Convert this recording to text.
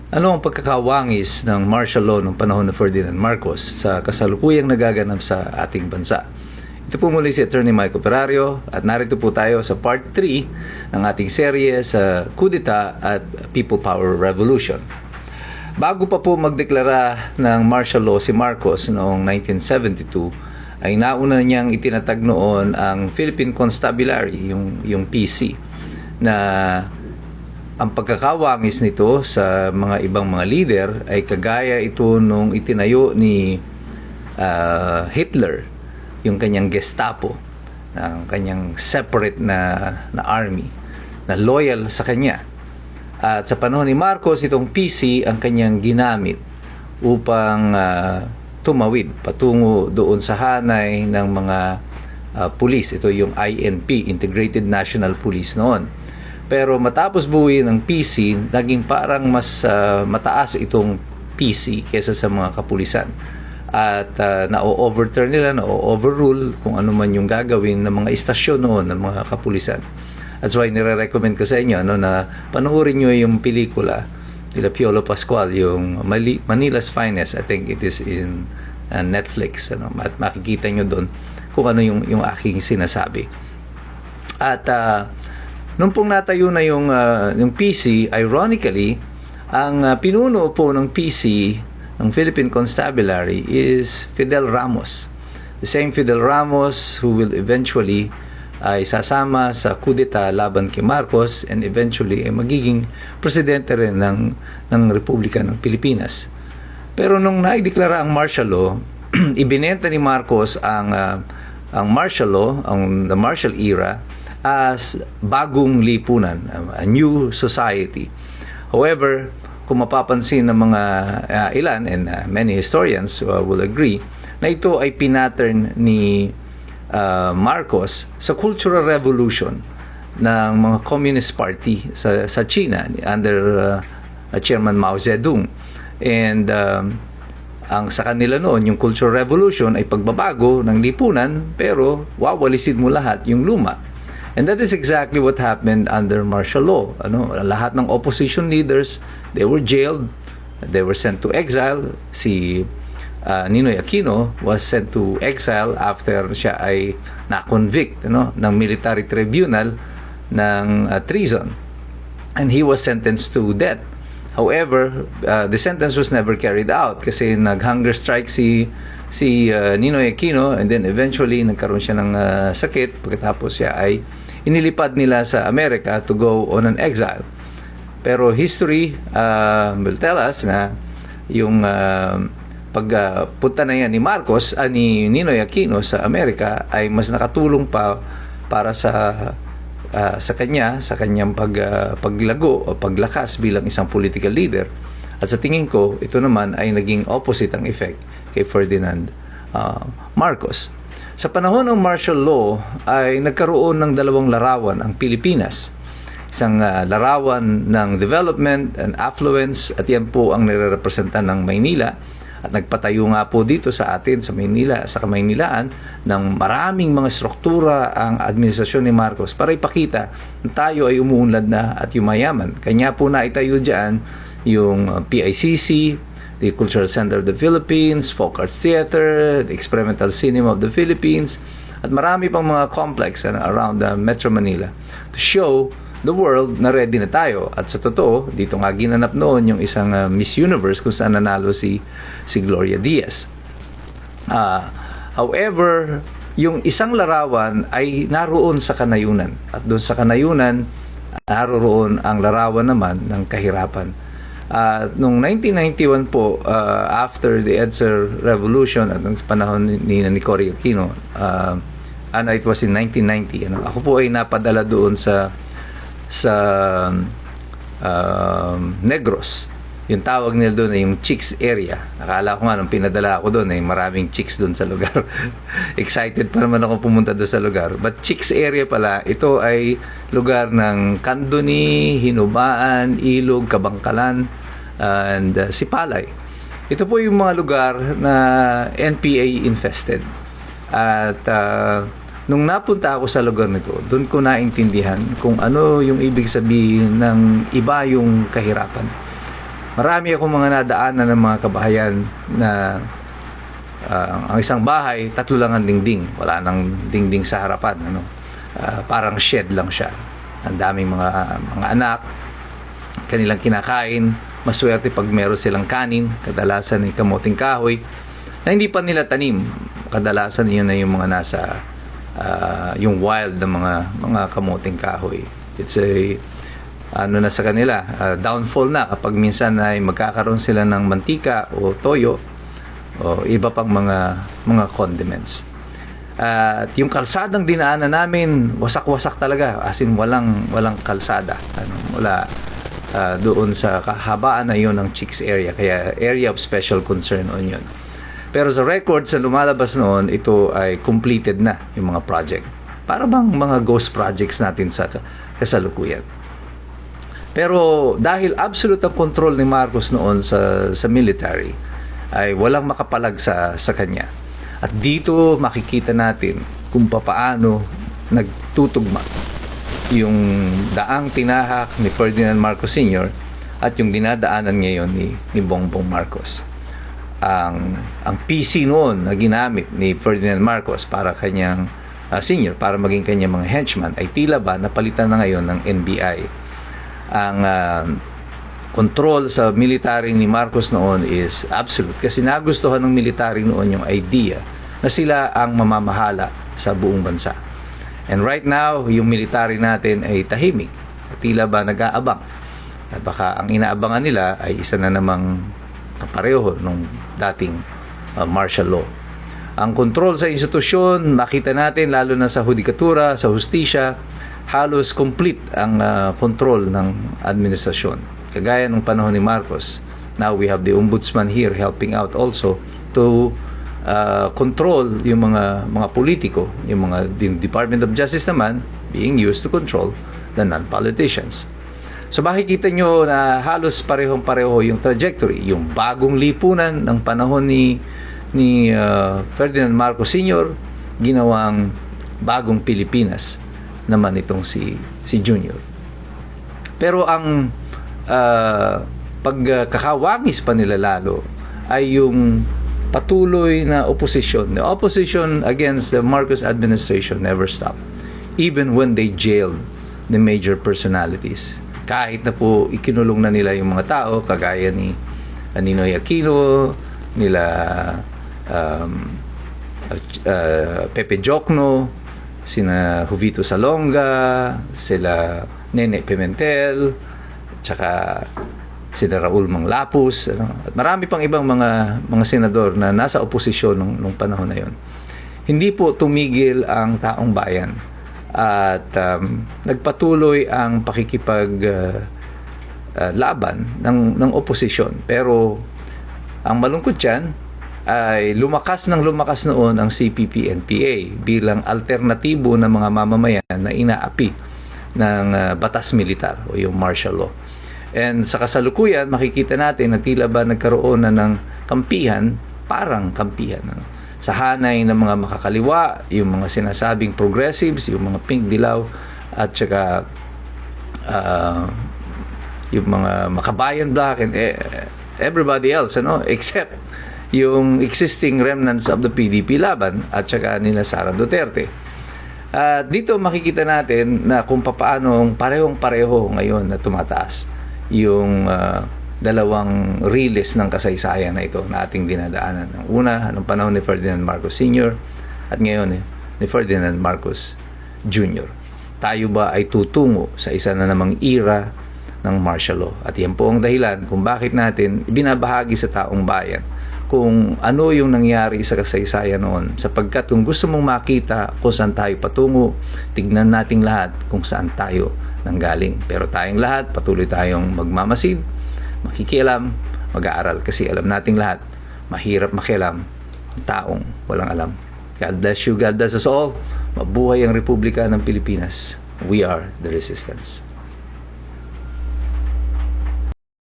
Ano ang pagkakawangis ng martial law ng panahon ni Ferdinand Marcos sa kasalukuyang nagaganap sa ating bansa? Ito po muli si Attorney Michael Perario at narito po tayo sa part 3 ng ating serye sa Kudeta at People Power Revolution. Bago pa po magdeklara ng martial law si Marcos noong 1972, ay nauna niyang itinatag noon ang Philippine Constabulary, yung PC, na ang pagkakawangis nito sa mga ibang mga leader ay kagaya ito nung itinayo ni Hitler, yung kanyang Gestapo, ang kanyang separate na army na loyal sa kanya. At sa panahon ni Marcos, itong PC ang kanyang ginamit upang tumawid patungo doon sa hanay ng mga pulis. Ito yung INP, Integrated National Police noon. Pero matapos buuin ng PC, naging parang mas mataas itong PC kesa sa mga kapulisan. At na-overturn nila, na-overrule kung ano man yung gagawin ng mga istasyon noon ng mga kapulisan. That's why nire-recommend ko sa inyo na panoorin nyo yung pelikula nila Piolo Pascual, yung Manila's Finest. I think it is in Netflix. At makikita nyo doon kung ano yung aking sinasabi. At nung pong natayo na yung PC, ironically, ang pinuno po ng PC, ng Philippine Constabulary, is Fidel Ramos. The same Fidel Ramos who will eventually ay sasama sa kudeta laban kay Marcos and eventually ay magiging presidente rin ng Republika ng Pilipinas. Pero nung naideklara ang martial law, ibinenta ni Marcos ang martial law, the martial era, as bagong lipunan, a new society. However, kung mapapansin ng mga ilan, and many historians will agree, na ito ay pinattern ni Marcos sa cultural revolution ng mga Communist Party sa China under Chairman Mao Zedong. And ang sa kanila noon, yung cultural revolution ay pagbabago ng lipunan, pero wawalisin mo lahat yung luma. And that is exactly what happened under martial law. Lahat ng opposition leaders, they were jailed, they were sent to exile. Si Ninoy Aquino was sent to exile after siya ay na-convict ng military tribunal ng treason. And he was sentenced to death. However, the sentence was never carried out kasi nag-hunger strike si Ninoy Aquino, and then eventually nagkaroon siya ng sakit. Pagkatapos siya ay inilipad nila sa Amerika to go on an exile. Pero history will tell us na yung pagpunta na yan ni Marcos, ni Ninoy Aquino sa Amerika ay mas nakatulong pa para sa kanyang paglago o paglakas bilang isang political leader. At sa tingin ko, ito naman ay naging opposite ang effect kay Ferdinand Marcos. Sa panahon ng martial law ay nagkaroon ng dalawang larawan ang Pilipinas. Isang larawan ng development and affluence, at yan po ang nire-representa ng Maynila. At nagpatayo nga po dito sa atin sa Maynila, sa Kamaynilaan, ng maraming mga struktura ang administrasyon ni Marcos para ipakita na tayo ay umuunlad na at yumayaman. Kanya po na itayo dyan yung PICC, the Cultural Center of the Philippines, Folk Arts Theater, the Experimental Cinema of the Philippines, at marami pang mga complex around Metro Manila to show the world na ready na tayo. At sa totoo, dito nga ginanap noon yung isang Miss Universe kung saan nanalo si Gloria Diaz. However, yung isang larawan ay naroon sa kanayunan. At doon sa kanayunan, naroon ang larawan naman ng kahirapan. Noong 1991 po, after the EDSA Revolution at ng panahon ni Cory Aquino, it was in 1990, ako po ay napadala doon sa Negros. Yung tawag nila doon ay yung chicks area. Akala ko nga nung pinadala ako doon ay maraming chicks doon sa lugar. Excited pa naman ako pumunta doon sa lugar. But chicks area pala, ito ay lugar ng Kandoni, Hinubaan, Ilog, Kabangkalan, and Sipalay. Ito po yung mga lugar na NPA infested. At nung napunta ako sa lugar nito, doon ko naintindihan kung ano yung ibig sabihin ng iba yung kahirapan. Marami akong mga nadaanan ng mga kabahayan na ang isang bahay, 3 lang ang dingding. Wala nang dingding sa harapan. Parang shed lang siya. Ang daming mga anak, kanilang kinakain. Maswerte pag meron silang kanin, kadalasan ay kamuting kahoy, na hindi pa nila tanim. Kadalasan yun na yung mga nasa yung wild na mga kamuting kahoy. It's na sa kanila, downfall na kapag minsan ay magkakaroon sila ng mantika o toyo o iba pang mga condiments. At yung kalsadang dinaanan namin, wasak-wasak talaga, as in walang kalsada. Wala doon sa kahabaan na yun ng Chicks area, kaya area of special concern on yun. Pero sa record sa lumalabas noon, ito ay completed na yung mga project. Para bang mga ghost projects natin sa kasalukuyan. Pero dahil absolute ang control ni Marcos noon sa military, ay walang makapalag sa kanya. At dito makikita natin kung paano nagtutugma yung daang tinahak ni Ferdinand Marcos Sr. at yung dinadaanan ngayon ni Bongbong Marcos. Ang PC noon na ginamit ni Ferdinand Marcos para kanyang senior, para maging kanyang mga henchmen, ay tila ba napalitan na ngayon ng NBI. Ang control sa military ni Marcos noon is absolute kasi nagustuhan ng military noon yung idea na sila ang mamamahala sa buong bansa. And right now, yung military natin ay tahimik. Tila ba nag-aabang. At baka ang inaabangan nila ay isa na namang kapareho nung dating martial law. Ang control sa institusyon, makita natin lalo na sa hudikatura, sa hustisya, halos complete ang control ng administrasyon. Kagaya ng panahon ni Marcos. Now we have the ombudsman here helping out also to control yung mga politiko, yung Department of Justice naman being used to control the non-politicians. So makikita nyo na halos parehong-pareho yung trajectory, yung bagong lipunan ng panahon ni Ferdinand Marcos Sr. ginawang bagong Pilipinas naman itong si Junior. Pero ang pagkakawangis pa nila lalo ay yung patuloy na opposition. The opposition against the Marcos administration never stopped. Even when they jailed the major personalities. Kahit na po ikinulong na nila yung mga tao, kagaya ni Ninoy Aquino, nila Pepe Jocno, sina Jovito Salonga, sila Nene Pimentel, tsaka sina Raul Manglapus, at marami pang ibang mga senador na nasa oposisyon nung panahon na yon. Hindi po tumigil ang taong bayan at nagpatuloy ang pakikipag laban ng oposisyon. Pero ang malungkot dyan ay lumakas noon ang CPP-NPA bilang alternatibo ng mga mamamayan na inaapi ng batas militar o yung martial law. And sa kasalukuyan, makikita natin na tila ba nagkaroon na ng kampihan, parang kampihan. Sa hanay ng mga makakaliwa, yung mga sinasabing progressives, yung mga pink dilaw, at saka yung mga makabayan black and everybody else, except yung existing remnants of the PDP laban at saka nila Sara Duterte. Dito makikita natin na kung paano parehong-pareho ngayon na tumataas yung dalawang riles ng kasaysayan na ito na ating dinadaanan. Ang una, noong panahon ni Ferdinand Marcos Sr. at ngayon ni Ferdinand Marcos Jr. Tayo ba ay tutungo sa isa na namang era ng martial law? At yan po ang dahilan kung bakit natin ibinabahagi sa taong bayan kung ano yung nangyari sa kasaysayan noon, sapagkat kung gusto mong makita kung saan tayo patungo, tignan nating lahat kung saan tayo nanggaling. Pero tayong lahat, patuloy tayong magmamasid, makikialam, mag-aaral, kasi alam nating lahat, mahirap makialam ang taong walang alam. God bless you, God bless us all. Mabuhay ang Republika ng Pilipinas. We are the resistance.